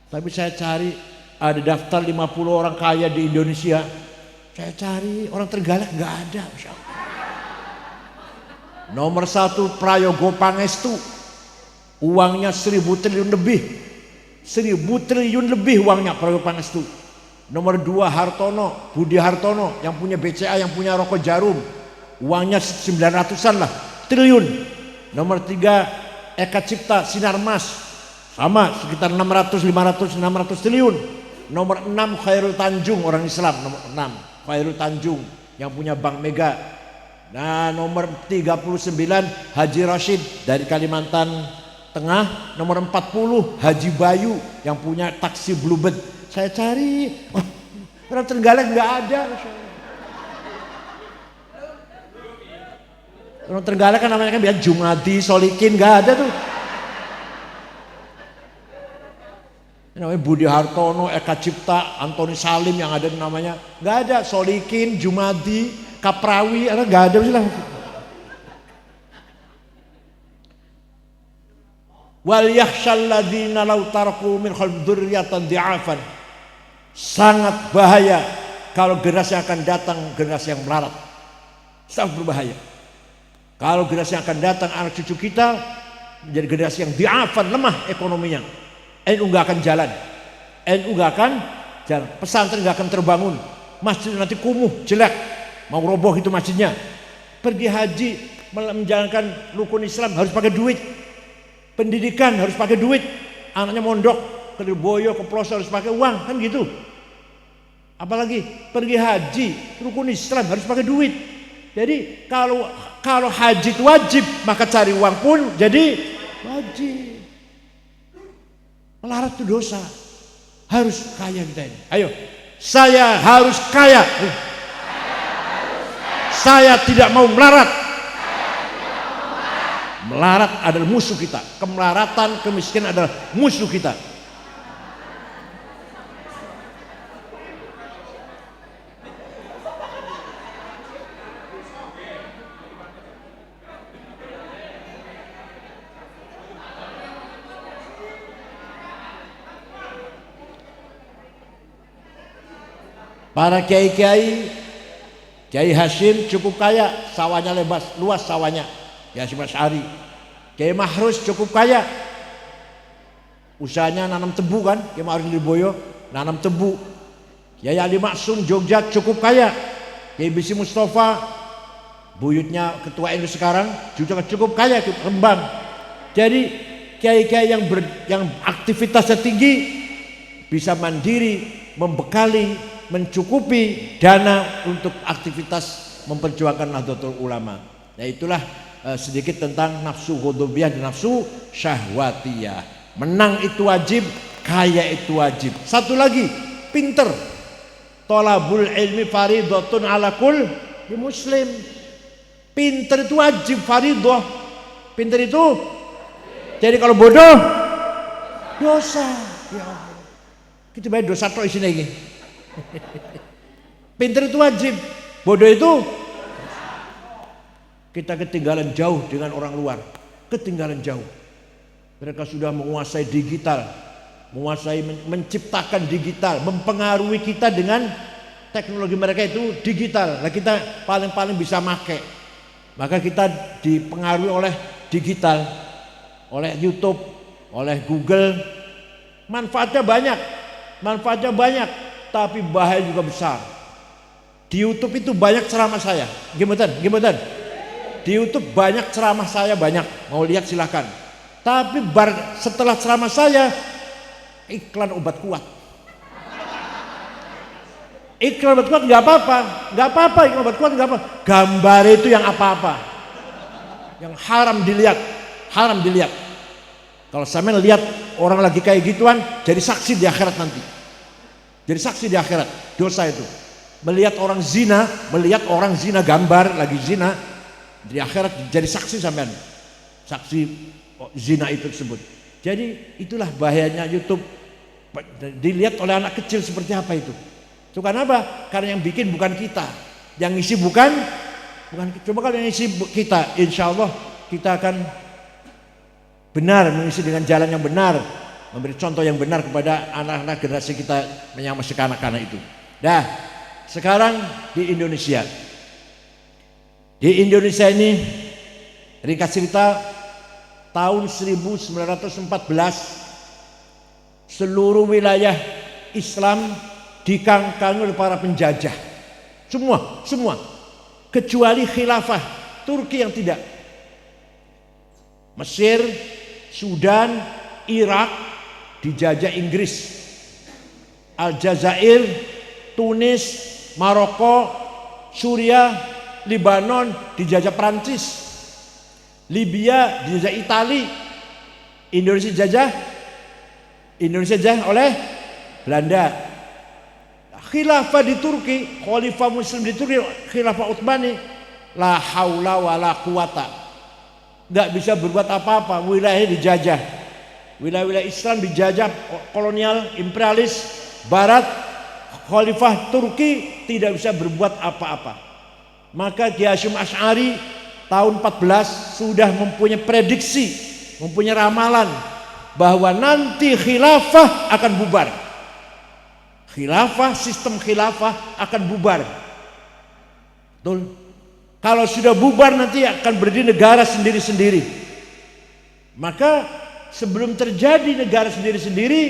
Tapi saya cari ada daftar 50 orang kaya di Indonesia. Saya cari orang Trenggalek nggak ada. Nomor 1 Prayogo Pangestu, uangnya 1.000 triliun lebih. 1.000 triliun lebih uangnya Prayogo Pangestu. Nomor 2 Hartono, Budi Hartono yang punya BCA, yang punya rokok Jarum, uangnya 900-an lah triliun. Nomor 3 Eka Cipta Sinarmas, sama sekitar 600 triliun. Nomor 6 Khairul Tanjung, orang Islam. Nomor 6 Khairul Tanjung yang punya Bank Mega. Nah, nomor 39 Haji Rashid dari Kalimantan Tengah. Nomor 40 Haji Bayu yang punya taksi Bluebird. Saya cari, orang Trenggalek nggak ada. Orang Trenggalek kan namanya kan biasa Jumadi, Solikin, nggak ada tuh. Namanya Budi Hartono, Eka Cipta, Antoni Salim yang ada namanya nggak ada. Solikin, Jumadi, Kaprawi, nggak ada sih lah. Wal yakhshal ladzina law taraku min khuldzurriyatan di'afan. Sangat bahaya kalau generasi yang akan datang generasi yang melarat. Sangat berbahaya. Kalau generasi yang akan datang anak cucu kita menjadi generasi yang di'afan, lemah ekonominya. NU nggak akan jalan. NU nggak akan jalan. Pesantren nggak akan terbangun. Masjid nanti kumuh, jelek. Mau roboh itu masjidnya. Pergi haji menjalankan rukun Islam harus pakai duit. Pendidikan harus pakai duit. Anaknya mondok ke Lirboyo, ke Ploso harus pakai uang, kan gitu. Apalagi pergi haji rukun Islam harus pakai duit. Jadi kalau haji itu wajib, maka cari uang pun jadi wajib. Melarat itu dosa. Harus kaya kita ini. Ayo, saya harus kaya. Saya tidak mau melarat. Melarat adalah musuh kita. Kemelaratan, kemiskinan adalah musuh kita. Para kiai-kiai, Kiai Hashim cukup kaya, sawahnya luas sawahnya. Kiai Hashim Asy'ari. Kiai Mahrus cukup kaya, usahanya nanam tebu kan. Kiai Mahrus Lirboyo nanam tebu. Kiai Ali Maksum Jogja cukup kaya. Kiai Bisi Mustafa, buyutnya ketua NU sekarang, juga cukup kaya di Rembang. Jadi kiai-kiai yang aktivitasnya tinggi bisa mandiri, membekali, mencukupi dana untuk aktivitas memperjuangkan Nahdlatul Ulama. Nah, itulah sedikit tentang nafsu ghadabiyah dan nafsu syahwatiyah. Menang itu wajib, kaya itu wajib. Satu lagi, pinter. Thalabul ilmi faridatun ala kulli muslim. Pinter itu wajib, faridah. Pinter itu. Jadi kalau bodoh dosa. Ya Allah. Kita bayar dosa tok isine iki. Pinter itu wajib, bodoh itu kita ketinggalan jauh dengan orang luar, ketinggalan jauh. Mereka sudah menguasai digital, menciptakan digital, mempengaruhi kita dengan teknologi mereka itu digital. Nah, kita paling bisa make. Maka kita dipengaruhi oleh digital, oleh YouTube, oleh Google. Manfaatnya banyak. Tapi bahaya juga besar. Di YouTube itu banyak ceramah saya. Gimana? Di YouTube banyak ceramah saya, banyak. Mau lihat silahkan. Tapi setelah ceramah saya iklan obat kuat. Iklan obat kuat nggak apa-apa, iklan obat kuat nggak apa. Gambar itu yang apa-apa, yang haram dilihat. Kalau sampean lihat orang lagi kayak gituan, jadi saksi di akhirat nanti. Jadi saksi di akhirat, dosa itu. Melihat orang zina gambar lagi zina, di akhirat jadi saksi sampean. Saksi zina itu tersebut. Jadi itulah bahayanya YouTube. Dilihat oleh anak kecil seperti apa itu. Itu karena apa? Karena yang bikin bukan kita, yang isi bukan. Coba kalau yang isi kita, insya Allah kita akan benar mengisi dengan jalan yang benar, memberi contoh yang benar kepada anak-anak generasi kita yang masih kanak-kanak itu. Dah, sekarang di Indonesia. Di Indonesia ini ringkas cerita tahun 1914 seluruh wilayah Islam dikangkangi oleh para penjajah. Semua kecuali khilafah Turki yang tidak. Mesir, Sudan, Irak dijajah Inggris. Aljazair, Tunis, Maroko, Suriah, Lebanon dijajah Prancis. Libya dijajah Itali. Indonesia dijajah oleh Belanda. Khilafah di Turki, khalifah muslim di Turki, khilafah Utsmani, la haula wala quwata. Nggak bisa berbuat apa-apa, wilayahnya dijajah. Wilayah-wilayah Islam dijajah kolonial, imperialis, barat. Khalifah Turki tidak bisa berbuat apa-apa. Maka Kiai Hasyim Asy'ari tahun 14 sudah mempunyai prediksi, mempunyai ramalan bahwa nanti khilafah akan bubar. Sistem khilafah akan bubar. Betul? Kalau sudah bubar nanti akan berdiri negara sendiri-sendiri. Maka sebelum terjadi negara sendiri-sendiri,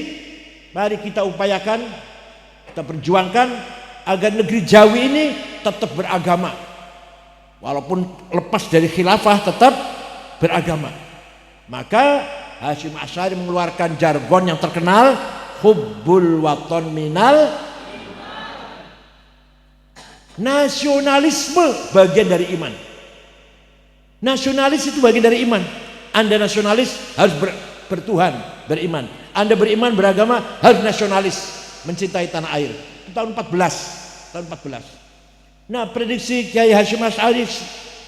mari kita upayakan, kita perjuangkan agar negeri Jawi ini tetap beragama. Walaupun lepas dari khilafah tetap beragama. Maka Hasyim Asy'ari mengeluarkan jargon yang terkenal, hubbul waton minal. Nasionalisme bagian dari iman. Nasionalis itu bagian dari iman. Anda nasionalis harus bertuhan, beriman. Anda beriman, beragama, harus nasionalis, mencintai tanah air. Itu tahun 14. Nah, prediksi Kiai Hasyim Asy'ari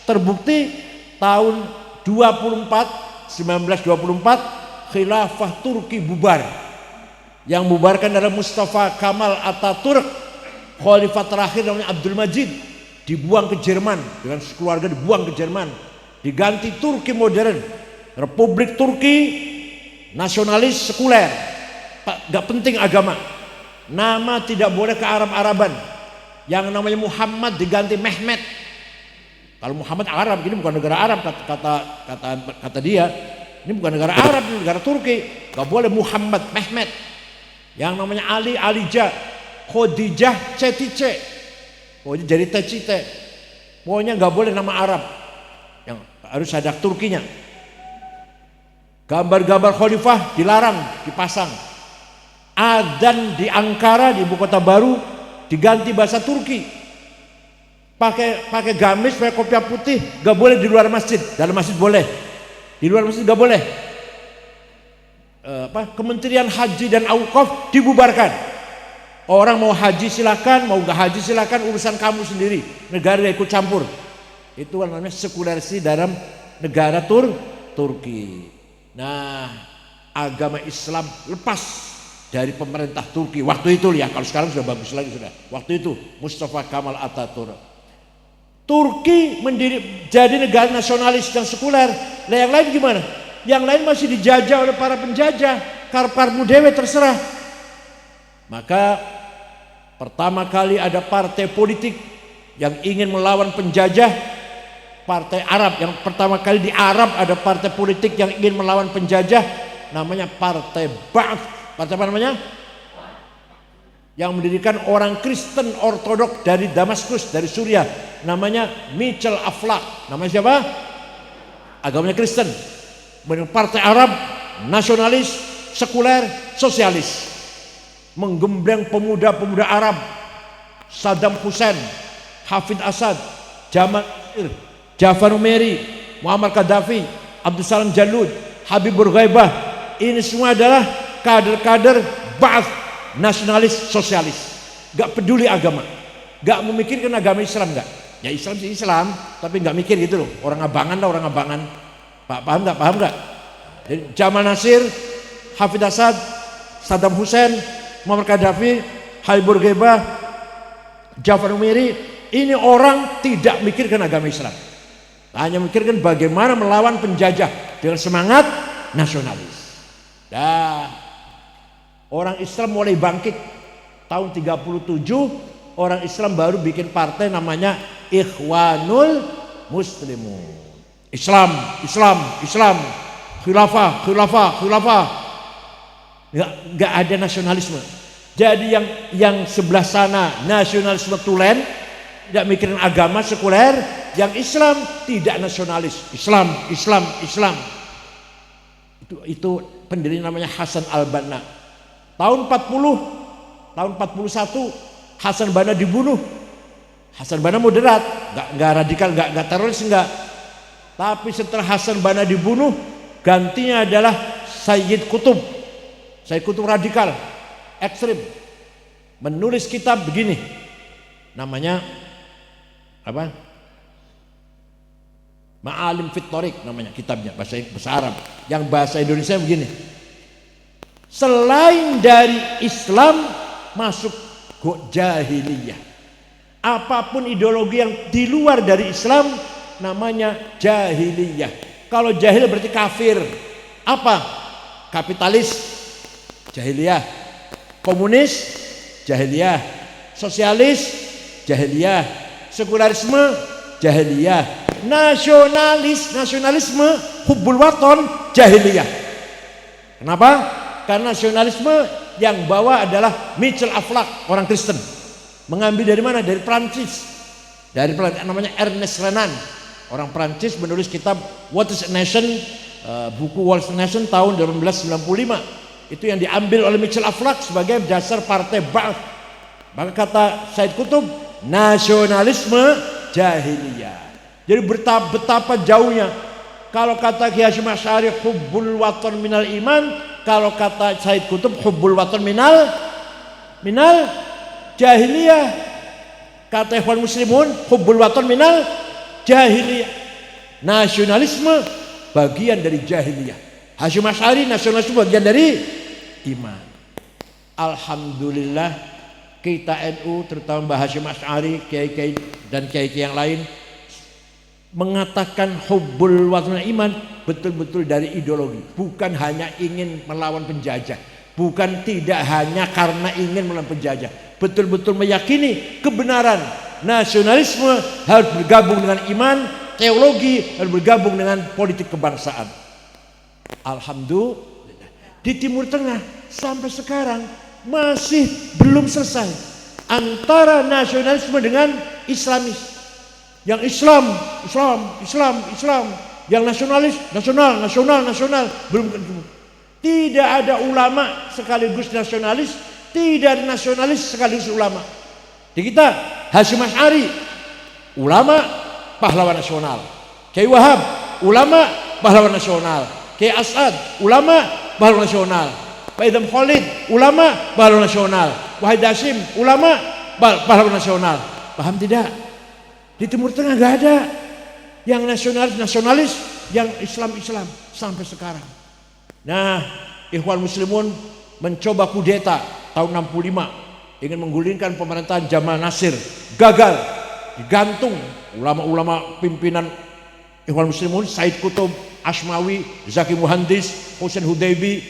terbukti tahun 1924 khilafah Turki bubar. Yang bubarkan adalah Mustafa Kamal Atatürk. Khalifah terakhir namanya Abdul Majid dibuang ke Jerman, dengan sekeluarga dibuang ke Jerman, diganti Turki modern, Republik Turki nasionalis sekuler, gak penting agama, nama tidak boleh ke Arab-Araban, yang namanya Muhammad diganti Mehmet. Kalau Muhammad Arab, ini bukan negara Arab, kata dia, ini bukan negara Arab, ini negara Turki, gak boleh Muhammad, Mehmet. Yang namanya Ali, Alija, Khadijah, Cetice, pokoknya jadi Tecite, pokoknya nggak boleh nama Arab, yang harus ada Turkinya. Gambar-gambar khalifah dilarang dipasang. Adzan di Ankara, di ibu kota baru, diganti bahasa Turki. Pakai gamis, pakai kopiah putih, nggak boleh di luar masjid. Dalam masjid boleh, di luar masjid nggak boleh. Kementerian Haji dan Auqaf dibubarkan. Orang mau haji silakan, mau nggak haji silakan, urusan kamu sendiri. Negara ikut campur. Itu namanya sekulerisi dalam negara Turki. Nah, agama Islam lepas dari pemerintah Turki waktu itu ya. Kalau sekarang sudah bagus lagi sudah. Waktu itu Mustafa Kamal Atatürk. Turki jadi negara nasionalis dan sekuler. Nah, yang lain gimana? Yang lain masih dijajah oleh para penjajah. Karparmu dewe terserah. Maka pertama kali ada partai politik yang ingin melawan penjajah, partai Arab. Yang pertama kali di Arab ada partai politik yang ingin melawan penjajah, namanya Partai Ba'ath. Partai apa namanya? Yang mendirikan orang Kristen Ortodok dari Damaskus, dari Suriah, namanya Michel Aflaq. Namanya siapa? Agamanya Kristen. Partai Arab nasionalis sekuler, sosialis. Menggembleng pemuda-pemuda Arab, Saddam Hussein, Hafid Asad, Jamal Nasir, Jafar Numeri, Muammar Gaddafi, Abdul Salam Jalud, Habib Bourguiba. Ini semua adalah kader-kader Ba'ath, nasionalis sosialis. Gak peduli agama, gak memikirkan agama Islam, gak. Ya Islam sih Islam, tapi gak mikir gitu loh. Orang abangan lah orang abangan. Paham gak? Paham gak? Jadi, Jamal Nasir, Hafid Asad, Saddam Hussein, Muammar Gaddafi, Habib Bourguiba, Jafar Numeri, ini orang tidak mikirkan agama Islam. Hanya mikirkan bagaimana melawan penjajah dengan semangat nasionalis. Dah, orang Islam mulai bangkit tahun 37, orang Islam baru bikin partai namanya Ikhwanul Muslimun. Islam, Islam, Islam, khilafah, khilafah, khilafah. Nggak ada nasionalisme. Jadi yang sebelah sana nasionalisme tulen, tidak mikirin agama sekuler. Yang Islam tidak nasionalis. Islam, Islam, Islam. Itu pendiri namanya Hasan al-Banna. Tahun 40, tahun 41 Hasan Banna dibunuh. Hasan Banna moderat, nggak radikal, nggak teroris, nggak. Tapi setelah Hasan Banna dibunuh, gantinya adalah Sayyid Qutb. Sayyid Qutb radikal, ekstrim, menulis kitab begini, namanya apa? Ma'alim fit Thoriq namanya kitabnya, bahasa Arab. Yang bahasa Indonesia begini: selain dari Islam masuk jahiliyah. Apapun ideologi yang di luar dari Islam namanya jahiliyah. Kalau jahil berarti kafir. Apa? Kapitalis, jahiliyah. Komunis, jahiliyah. Sosialis, jahiliyah. Sekularisme, jahiliyah. Nasionalisme, hubbul waton, jahiliyah. Kenapa? Karena nasionalisme yang bawa adalah Michel Aflaq, orang Kristen. Mengambil dari mana? Dari Prancis. Dari namanya Ernest Renan, orang Prancis, menulis kitab What is a Nation, buku What is a Nation tahun 1895. Itu yang diambil oleh Michel Aflaq sebagai dasar partai Ba'ath. Maka kata Sayyid Qutb, nasionalisme jahiliyah. Jadi betapa jauhnya. Kalau kata Ki Hasyim Asy'ari hubbul watan minal iman, kalau kata Sayyid Qutb hubbul watan minal jahiliyah. Kata Ikhwan Muslimun hubbul watan minal jahiliyah. Nasionalisme bagian dari jahiliyah. Hasyim Asy'ari nasionalisme bagian dari iman. Alhamdulillah kita NU, terutama Mbah Hasyim Asy'ari, kiai-kiai dan kiai-kiai yang lain mengatakan hubbul watan iman betul-betul dari ideologi, bukan hanya ingin melawan penjajah, bukan tidak hanya karena ingin melawan penjajah, betul-betul meyakini kebenaran nasionalisme harus bergabung dengan iman, teologi harus bergabung dengan politik kebangsaan. Alhamdulillah di Timur Tengah sampai sekarang masih belum selesai antara nasionalisme dengan Islamis. Yang Islam, yang nasionalis, nasional, belum ketemu. Tidak ada ulama sekaligus nasionalis, tidak ada nasionalis sekaligus ulama. Di kita Hasyim Asy'ari, ulama pahlawan nasional. Kiai Wahab, ulama pahlawan nasional. Kiai As'ad, ulama pahlawan nasional. Pak Idham Khalid, ulama pahlawan nasional. Wahid Hasyim, ulama pahlawan nasional. Paham tidak? Di Timur Tengah gak ada yang nasionalis, yang Islam sampai sekarang. Nah, Ikhwan Muslimun mencoba kudeta tahun 65, ingin menggulingkan pemerintahan Jamal Nasir, gagal, digantung ulama-ulama pimpinan Ikhwan Muslimun, Said Qutb, Ashmawi, Zaki Muhandis, Hussein Hudaybi,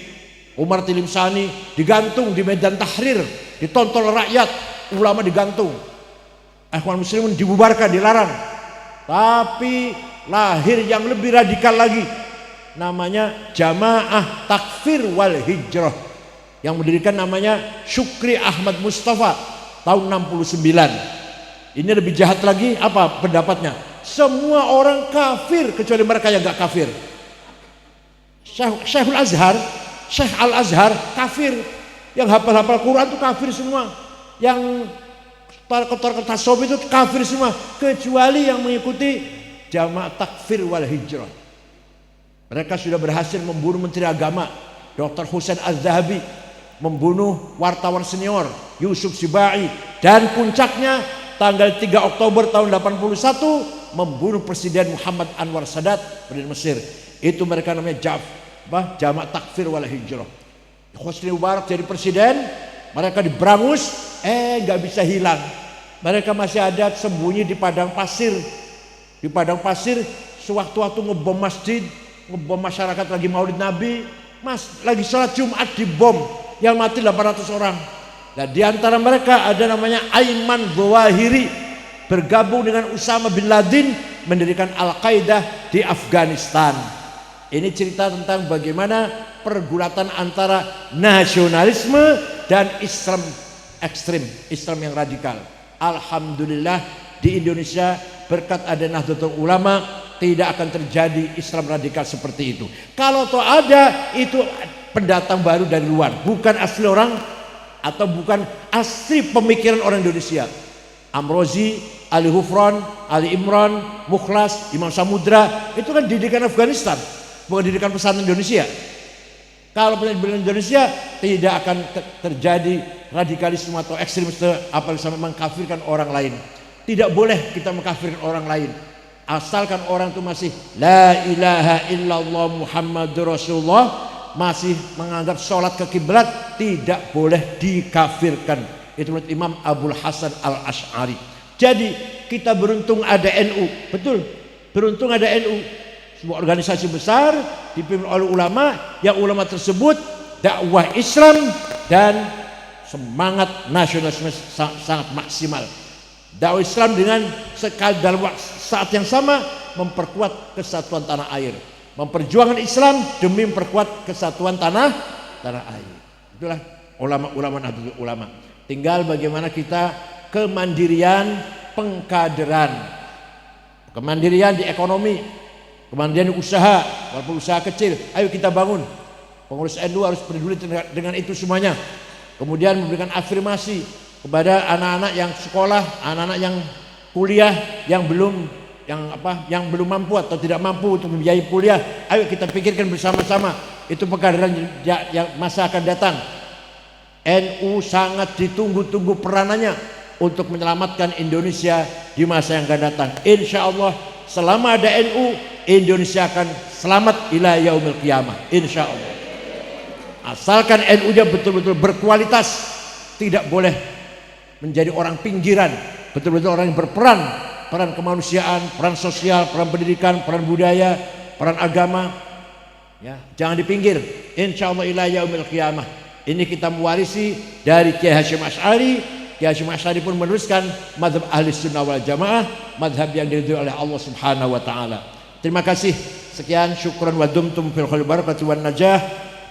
Umar Tilimsani, digantung di Medan Tahrir, ditonton rakyat, ulama digantung. Ikhwan Muslimun dibubarkan, dilarang. Tapi lahir yang lebih radikal lagi, namanya Jamaah Takfir wal Hijrah, yang mendirikan namanya Syukri Ahmad Mustafa tahun 69. Ini lebih jahat lagi, apa pendapatnya? Semua orang kafir kecuali mereka yang gak kafir. Syekhul Azhar Syekh Al-Azhar kafir, yang hafal-hafal Quran itu kafir semua, yang kotor-kotor tasawuf itu kafir semua, kecuali yang mengikuti jamaah takfir wal hijrah. Mereka sudah berhasil membunuh Menteri Agama Dr. Husain Az-Zahabi, membunuh wartawan senior Yusuf Sibai, dan puncaknya tanggal 3 Oktober tahun 81 membunuh Presiden Muhammad Anwar Sadat dari Mesir. Itu mereka namanya jamaah takfir wal hijrah. Hosni Mubarak jadi presiden, mereka diberangus, nggak bisa hilang. Mereka masih ada sembunyi di padang pasir. Di padang pasir, sewaktu-waktu ngebom masjid, ngebom masyarakat lagi maulid Nabi, lagi sholat Jumat dibom, yang mati 800 orang. Nah, di antara mereka ada namanya Aiman Zawahiri, bergabung dengan Usama bin Laden mendirikan Al-Qaeda di Afghanistan. Ini cerita tentang bagaimana pergulatan antara nasionalisme dan Islam ekstrim, Islam yang radikal. Alhamdulillah di Indonesia berkat ada Nahdlatul Ulama tidak akan terjadi Islam radikal seperti itu. Kalau toh ada, itu pendatang baru dari luar, bukan asli orang atau bukan asli pemikiran orang Indonesia. Amrozi, Ali Hufron, Ali Imran, Mukhlas, Imam Samudra, itu kan didikan Afghanistan, bukan didikan pesantren Indonesia. Kalau pendidikan Indonesia tidak akan terjadi radikalisme atau ekstremisme apa sampai mengkafirkan orang lain. Tidak boleh kita mengkafirkan orang lain, asalkan orang itu masih la ilaha illallah Muhammadur Rasulullah, masih menganggap sholat ke kiblat, tidak boleh dikafirkan. Itu menurut Imam Abul Hasan Al-Asy'ari. Jadi kita beruntung ada NU, betul, beruntung ada NU, sebuah organisasi besar dipimpin oleh ulama, yang ulama tersebut dakwah Islam dan semangat nasionalisme sangat maksimal. Dakwah Islam dengan sekali dalam saat yang sama memperkuat kesatuan tanah air, memperjuangkan Islam demi memperkuat kesatuan tanah air. Itulah ulama-ulama Nahdlatul Ulama. Tinggal bagaimana kita kemandirian pengkaderan, kemandirian di ekonomi, kemandirian di usaha, walaupun usaha kecil, ayo kita bangun. Pengurus NU harus peduli dengan itu semuanya. Kemudian memberikan afirmasi kepada anak-anak yang sekolah, anak-anak yang kuliah, yang belum mampu atau tidak mampu untuk membiayai kuliah. Ayo kita pikirkan bersama-sama, itu pengkaderan yang masa akan datang. NU sangat ditunggu-tunggu peranannya untuk menyelamatkan Indonesia di masa yang akan datang. Insya Allah selama ada NU, Indonesia akan selamat ila yaumil qiyamah, insya Allah. Asalkan NU-nya betul-betul berkualitas, tidak boleh menjadi orang pinggiran, betul-betul orang yang berperan, peran kemanusiaan, peran sosial, peran pendidikan, peran budaya, peran agama, ya, jangan dipinggir. Insya Allah ila yaumil qiyamah. Ini kita mewarisi dari Kiai Hasyim Asy'ari. Kiai Hasyim Asy'ari pun meneruskan mazhab ahli sunnah wal jamaah, mazhab yang diridhoi oleh Allah subhanahu wa ta'ala. Terima kasih, sekian, syukran wa dumtum fil khair barakati wan najah,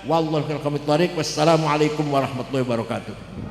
wallahu fil qamit thariq. Wassalamualaikum warahmatullahi wabarakatuh.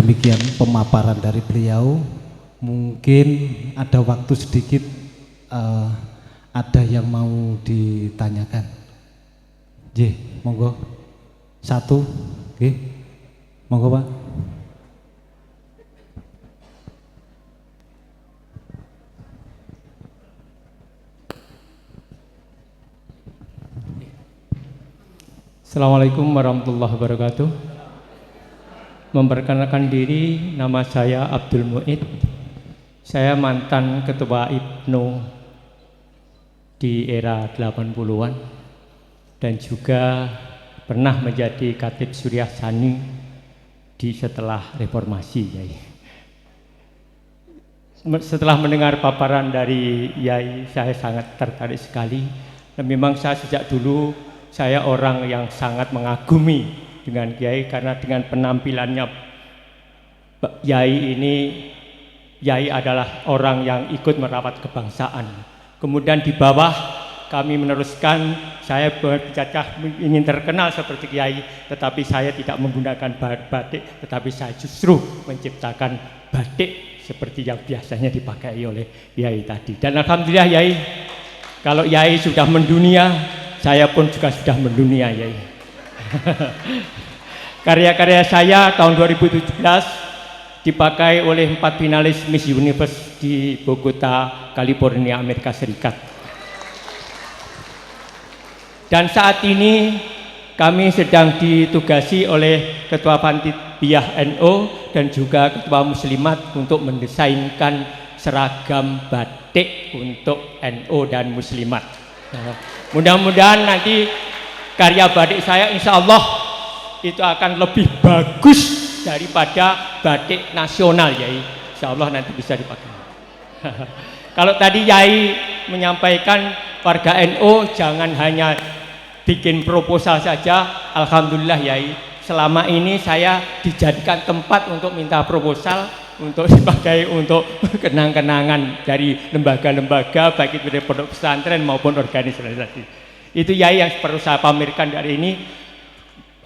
Demikian pemaparan dari beliau. Mungkin ada waktu sedikit, ada yang mau ditanyakan. J, monggo. Satu, oke, monggo Pak. Assalamualaikum warahmatullahi wabarakatuh. Memperkenalkan diri, nama saya Abdul Muid. Saya mantan ketua IPNO di era 80-an dan juga pernah menjadi Khatib Suriah Sani di setelah reformasi, Yai. Setelah mendengar paparan dari Yai, saya sangat tertarik sekali. Dan memang saya sejak dulu saya orang yang sangat mengagumi dengan Yai karena dengan penampilannya Yai ini, Yai adalah orang yang ikut merawat kebangsaan. Kemudian di bawah kami meneruskan, saya bercacah ingin terkenal seperti Yai, tetapi saya tidak menggunakan batik, tetapi saya justru menciptakan batik seperti yang biasanya dipakai oleh Yai tadi. Dan alhamdulillah Yai, kalau Yai sudah mendunia, saya pun juga sudah mendunia, Yai. Karya-karya saya tahun 2017 dipakai oleh 4 finalis Miss Universe di Bogota, California, Amerika Serikat. Dan saat ini kami sedang ditugasi oleh Ketua Panitia NO dan juga Ketua Muslimat untuk mendesainkan seragam batik untuk NO dan Muslimat. Mudah-mudahan nanti karya batik saya insya Allah itu akan lebih bagus daripada batik nasional, Yai. Insya Allah nanti bisa dipakai. Kalau tadi Yai menyampaikan warga NO jangan hanya bikin proposal saja, alhamdulillah Yai, selama ini saya dijadikan tempat untuk minta proposal untuk dipakai untuk kenang-kenangan dari lembaga-lembaga baik itu dari pondok pesantren maupun organisasi. Itu Yai yang perlu saya pamerkan dari ini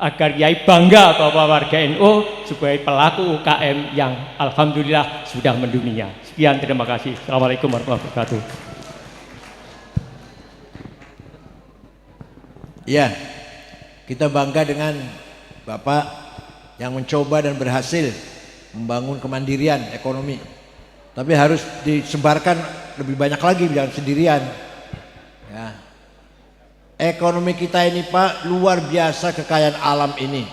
agar Yai bangga bahwa warga NU sebagai pelaku UKM yang alhamdulillah sudah mendunia. Sekian, terima kasih. Assalamualaikum warahmatullahi wabarakatuh. Ya, kita bangga dengan Bapak yang mencoba dan berhasil membangun kemandirian ekonomi. Tapi harus disebarkan lebih banyak lagi, jangan sendirian. Ya. Ekonomi kita ini Pak luar biasa, kekayaan alam ini.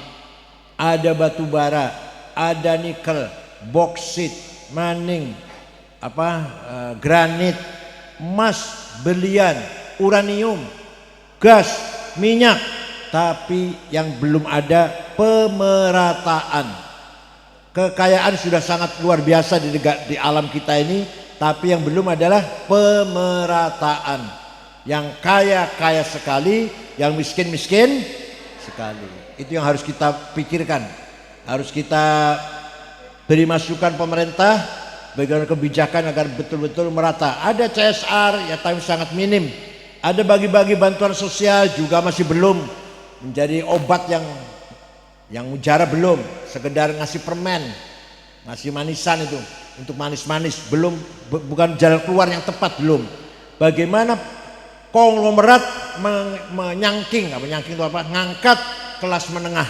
Ada batu bara, ada nikel, boksit, maning, granit, emas, berlian, uranium, gas, minyak, tapi yang belum ada pemerataan. Kekayaan sudah sangat luar biasa di alam kita ini, tapi yang belum adalah pemerataan. Yang kaya sekali, yang miskin sekali. Itu yang harus kita pikirkan. Harus kita beri masukan pemerintah bagaimana kebijakan agar betul-betul merata. Ada CSR ya, tapi sangat minim. Ada bagi-bagi bantuan sosial juga masih belum menjadi obat yang mujara, belum. Sekedar ngasih permen, ngasih manisan itu untuk manis-manis, belum, bukan jalan keluar yang tepat, belum. Bagaimana konglomerat menyangking itu apa? Ngangkat kelas menengah.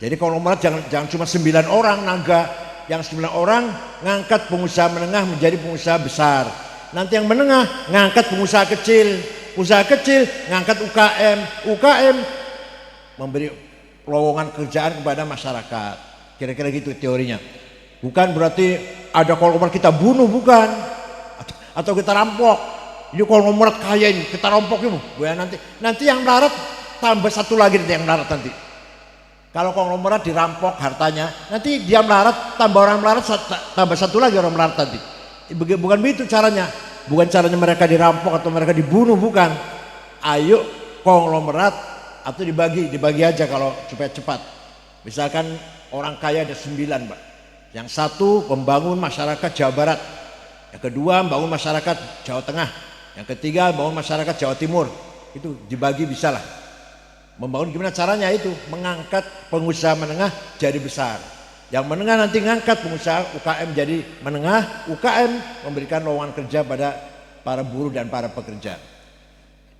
Jadi konglomerat jangan cuma 9 orang naga, yang 9 orang ngangkat pengusaha menengah menjadi pengusaha besar. Nanti yang menengah ngangkat pengusaha kecil ngangkat UKM memberi lowongan kerjaan kepada masyarakat. Kira-kira gitu teorinya. Bukan berarti ada konglomerat kita bunuh, bukan, atau kita rampok. Ini konglomerat kaya ini kita rampok itu. Nanti yang melarat tambah satu lagi yang melarat nanti. Kalau konglomerat dirampok hartanya, nanti dia melarat, tambah orang melarat, tambah satu lagi orang melarat nanti. Bukan begitu caranya. Bukan caranya mereka dirampok atau mereka dibunuh, bukan. Ayo konglomerat atau dibagi aja kalau supaya cepat. Misalkan orang kaya ada 9 Pak. Yang satu membangun masyarakat Jawa Barat, yang kedua membangun masyarakat Jawa Tengah, yang ketiga membangun masyarakat Jawa Timur. Itu dibagi bisa lah. Membangun gimana caranya itu? Mengangkat pengusaha menengah jadi besar. Yang menengah nanti ngangkat pengusaha UKM jadi menengah, UKM memberikan lowongan kerja pada para buruh dan para pekerja.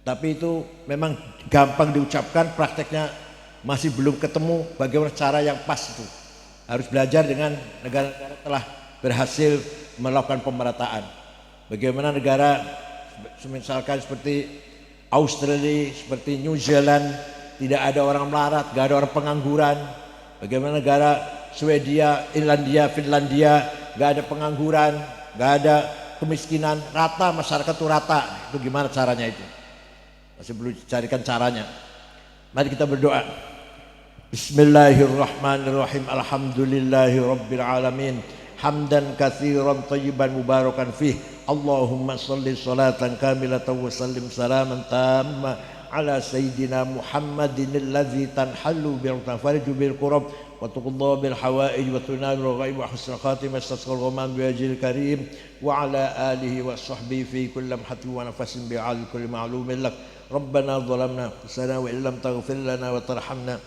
Tapi itu memang gampang diucapkan, prakteknya masih belum ketemu bagaimana cara yang pas itu. Harus belajar dengan negara-negara telah berhasil melakukan pemerataan. Bagaimana negara misalkan seperti Australia, seperti New Zealand, tidak ada orang melarat, gak ada orang pengangguran. Bagaimana negara Swedia, Irlandia, Finlandia, gak ada pengangguran, gak ada kemiskinan, rata, masyarakat itu rata. Itu gimana caranya itu? Masih perlu dicarikan caranya. Mari kita berdoa. Bismillahirrahmanirrahim. Alhamdulillahi rabbil alamin. Hamdan katsiran thayyiban mubarakan fih. Allahumma shalli salatan kamilatan wa sallim salaman tamma ala sayyidina Muhammadin alladzi tanhallu bil tafariju bil qurab wa tuqadda bil hawaij wa tunalu ghaib wa husnul khatimah tasqal ghamam bi wajhil karim wa ala alihi wa sahbihi fi kulli lamhatin wa nafasin bi al kulli ma'lumin lak. Rabbana zalamna anfusana wa illam taghfir lana wa tarhamna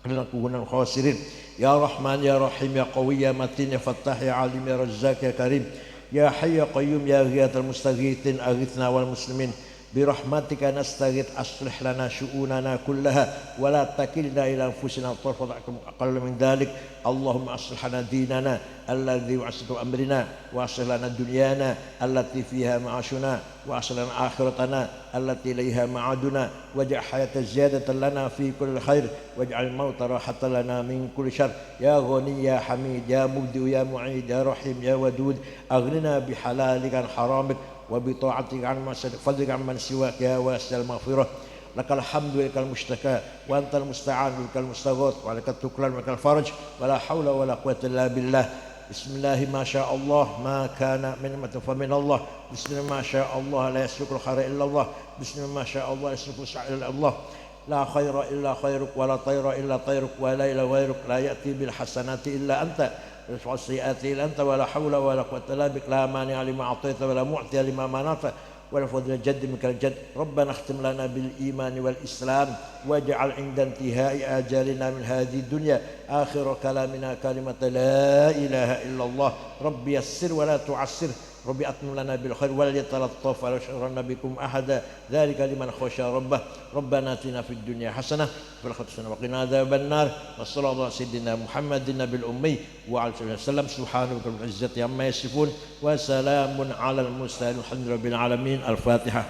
lanakunanna khasirin. Ya Rahman ya Rahim ya Qawi ya Matin ya Fattah ya Alim ya Razzaq ya Karim ya Hayy ya Qayyum ya Ghiyathal Mustaghithin aghithna wal muslimin birahmatika nastaghith aslih lana syu'unana kullaha wa la takilna ila anfusina tarfata aqall min dhalik. Allahumma aslih lana dinana alladhi wa'asatu amrina wa aslih lana dunyana allati fiha ma'ashuna wa aslih lana akhiratana allati ilayha ma'aduna waj'al hayata ziyadatan lana fi kulli khair waj'al mauta rahatan lana min kulli syarr. Ya Ghani ya Hamid ya Mubdi ya Mu'id ya Rahim ya Wadud aghnina bihalalika an haramik wa bi ta'atika an fadlika man siwak ya wasi'al maghfirah. Lakal hamdu lakal mushtaka wa antal musta'an lakal mustaghath wa lakal tuklan wa lakal faraj wa la hawla wa la quwwata illa billah. Bismillahi ma sya Allah ma kana min fa min Allah. Bismillah ma sya Allah la yasluku khaira illa Allah. Bismillah ma sya Allah la yasluku sa'ila illa Allah. La khaira illa khairuk wa la tayra illa tayruk wa la ila ghairuk la ya'ti bil hasanati illa anta wa sayyiati illa anta wa la hawla wa la quwwata illa bik. La mani'a lima a'taita wa la mu'tiya lima mana'ta ولا فضل الجد منك الجد. ربنا اختم لنا بالإيمان والإسلام واجعل عند انتهاء آجالنا من هذه الدنيا آخر كلامنا كلمة لا إله إلا الله. ربي يسر ولا تعسر ربي أتمم لنا بالخير ولا يتلطف ولا يشعرن بكم أحدا ذلك لمن خشى ربه. ربنا آتنا في الدنيا حسنة وفي الآخرة حسنة وقنا عذاب النار. وصلى الله على سيدنا محمد النبي الأمي وعلى آله وسلم. سبحان ربك رب العزة عما يصفون وسلام على المرسلين والحمد لله رب العالمين. الفاتحة.